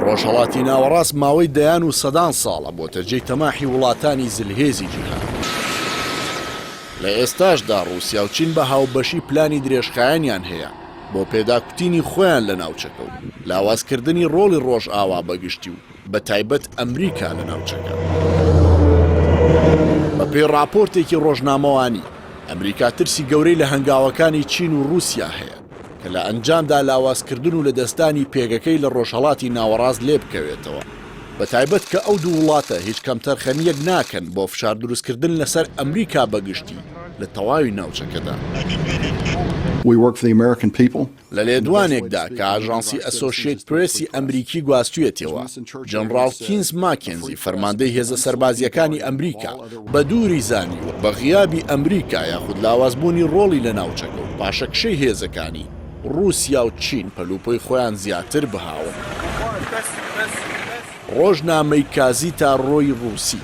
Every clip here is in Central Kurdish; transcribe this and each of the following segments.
ڕۆژهەڵاتی ناوەڕاست ماوەی دەیان و سەدان ساڵە بۆتە جێی تەماحی وڵاتانی زلهێزی جیهان. لە ئێستاشدا ڕووسیا و چین بە هاوبەشی پلانی درێژخایەنیان هەیە بۆ پێداکوتینی خۆیان لە ناوچەکە و لاوازکردنی ڕۆڵی ڕۆژ ئاوا بەگشتی و بە تایبەت ئەمریکا لە ناوچەکە. بەپێی راپۆرتێکی ڕۆژنامەوانی ئەمریکا ترسی گەورەی لە هەنگاوەکانی چین و رووسیا هەیە کە لە ئەنجامدا لاوازکردن و لە دەستانی پێگەکەی لە ڕۆژهەڵاتی ناوەڕاست لێ بکەوێتەوە، بە تایبەت کە ئەو دوو وڵاتە هیچ کەم تەرخەمیەک ناکەن بۆ فشار دروستکردن لەسەر ئەمریکا بەگشتی لە تەواوی ناوچەکەدا. لە لێدوانێکدا کە ئاژانسی ئەسۆشیێت پرێسی ئەمریکی گواستوویەتەوە، جەنڕاڵ کینز ماکێنزی فەرماندەی هێزە سەربازیەکانی ئەمریکا بە دووری زانی و بە غیابی ئەمریکا یاخود لاوازبوونی ڕۆڵی لە ناوچەکە و پاشەکشەی هێزەکانی رووسیا و چین پەلوپۆی خۆیان زیاتر بهاون. ڕۆژنامەی کازی تا ڕۆی ڕووسی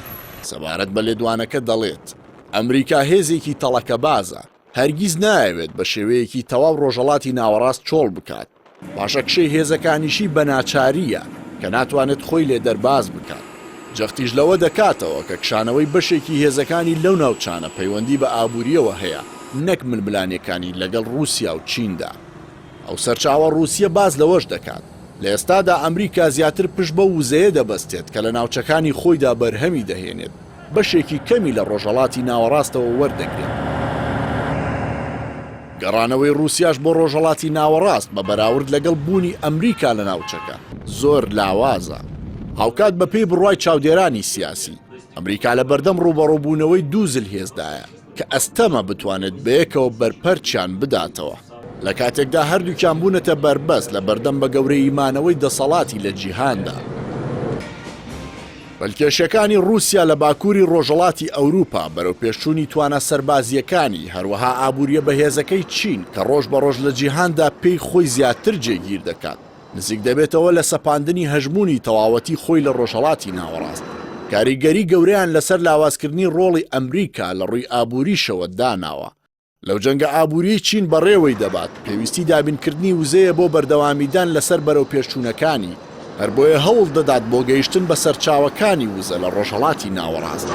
سەبارەت بە لێدوانەکە دەڵێت ئەمریکا هێزێکی تەڵەکە بازە، هەرگیز نایەوێت بە شێوەیەکی تەواو ڕۆژهەڵاتی ناوەڕاست چۆڵ بکات. پاشەکشەی هێزەکانیشی بە ناچاریە کە ناتوانێت خۆی لێ دەرباز بکات. جەختیش لەوە دەکاتەوە کە کشانەوەی بەشێکی هێزەکانی لەو ناوچانە پەیوەندی بە ئابووریەوە هەیە، نەک ململانیەکانی لەگەڵ رووسیا و چیندا. ئەو سەرچاوە رووسیە باز لەوەش دەکات لە ئێستادا ئەمریکا زیاتر پشت بە وزەیە دەبەستێت کە لە ناوچەکانی خۆیدا بەرهەمی دەهێنێت، بەشێکی کەمی لە ڕۆژهەڵاتی ناوەڕاستەوە وەردەگرێت. گەڕانەوەی رووسیاش بۆ ڕۆژهەڵاتی ناوەڕاست بە بەراورد لەگەڵ بوونی ئەمریکا لە ناوچەکە زۆر لاوازە. هاوکات بە پێی بڕوای چاودێرانی سیاسی، ئەمریکا لە بەردەم ڕوبەڕووبوونەوەی دوو زلهێزدایە کە ئەستەمە بتوانێت بەیەکەوە بەرپەرچیان بداتەوە. لە کاتێکدا هەردووکیان بوونەتە بربەست لە بەردەم بە گەورەی ئیمانەوەی دەسەڵاتی لە جیهاندا. بەلکێشەکانی رووسیا لە باکووری ڕۆژهەڵاتی ئەوروپا بەرەو پێشچوونی توانە سەربازیەکانی هەروەها ئابووریە بەهێزەکەی چین کە ڕۆژ بە ڕۆژ لە جیهاندا پێی خۆی زیاتر جێگیر دەکات، نزیک دەبێتەوە لە سەپاندنی هەژمونی تەواوەتی خۆی لە ڕۆژهەڵاتی ناوەڕاست. کاریگەری گەورەیان لەسەر لاوازکردنی ڕۆڵی ئەمریکا لە ڕووی ئابووریشەوە داناوە. لەو جەنگە ئابووری چین بەڕێوەی دەبات پێویستی دابینکردنی وزەیە بۆ بەردەوامیدان لەسەر بەرەو پێشچوونەکانی، هەر بۆیە هەوڵ دەدات بۆ گەیشتن بە سەرچاوەکانی وزە لە ڕۆژهەڵاتی ناوەڕاست.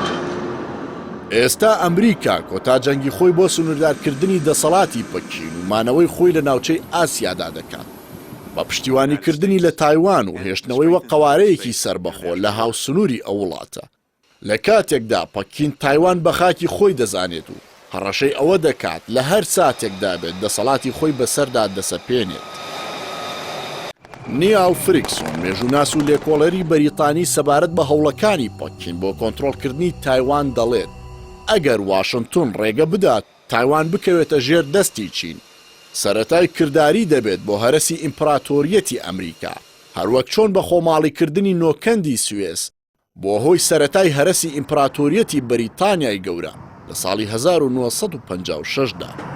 ئێستا ئەمریکا کۆتا جەنگی خۆی بۆ سنووردارکردنی دەسەڵاتی پەکین و مانەوەی خۆی لە ناوچەی ئاسیادا دەکات بە پشتیوانیکردنی لە تایوان و هێشتنەوەی وەک قەوارەیەکی سربەخۆ لە هاوسنووری ئەو وڵاتە. لە کاتێکدا پەکین تایوان بە خاکی خۆی دەزانێت و هەڕەشەی ئەوە دەکات لە هەر ساتێکدا بێت دەسەڵاتی خۆی بەسەردا دەسەپێنێت. نیال فریکسۆن مێژووناس و لێکۆڵەری بەریتانی سەبارەت بە هەوڵەکانی پەکین بۆ کۆنتڕۆڵکردنی تایوان دەڵێت ئەگەر واشنگتن ڕێگە بدات تایوان بکەوێتە ژێر دەستی چین، سەرەتای کردداری دەبێت بۆ هەرسی ئیمپراتۆریەتی ئەمریکا، هەروەک چۆن بە خۆماڵیکردنی نۆکەندی سوێس بۆ هۆی سەرەتای هەرسی ئیمپراتۆریەتی بەریتانیای گەورە لە ساڵی 1956دا.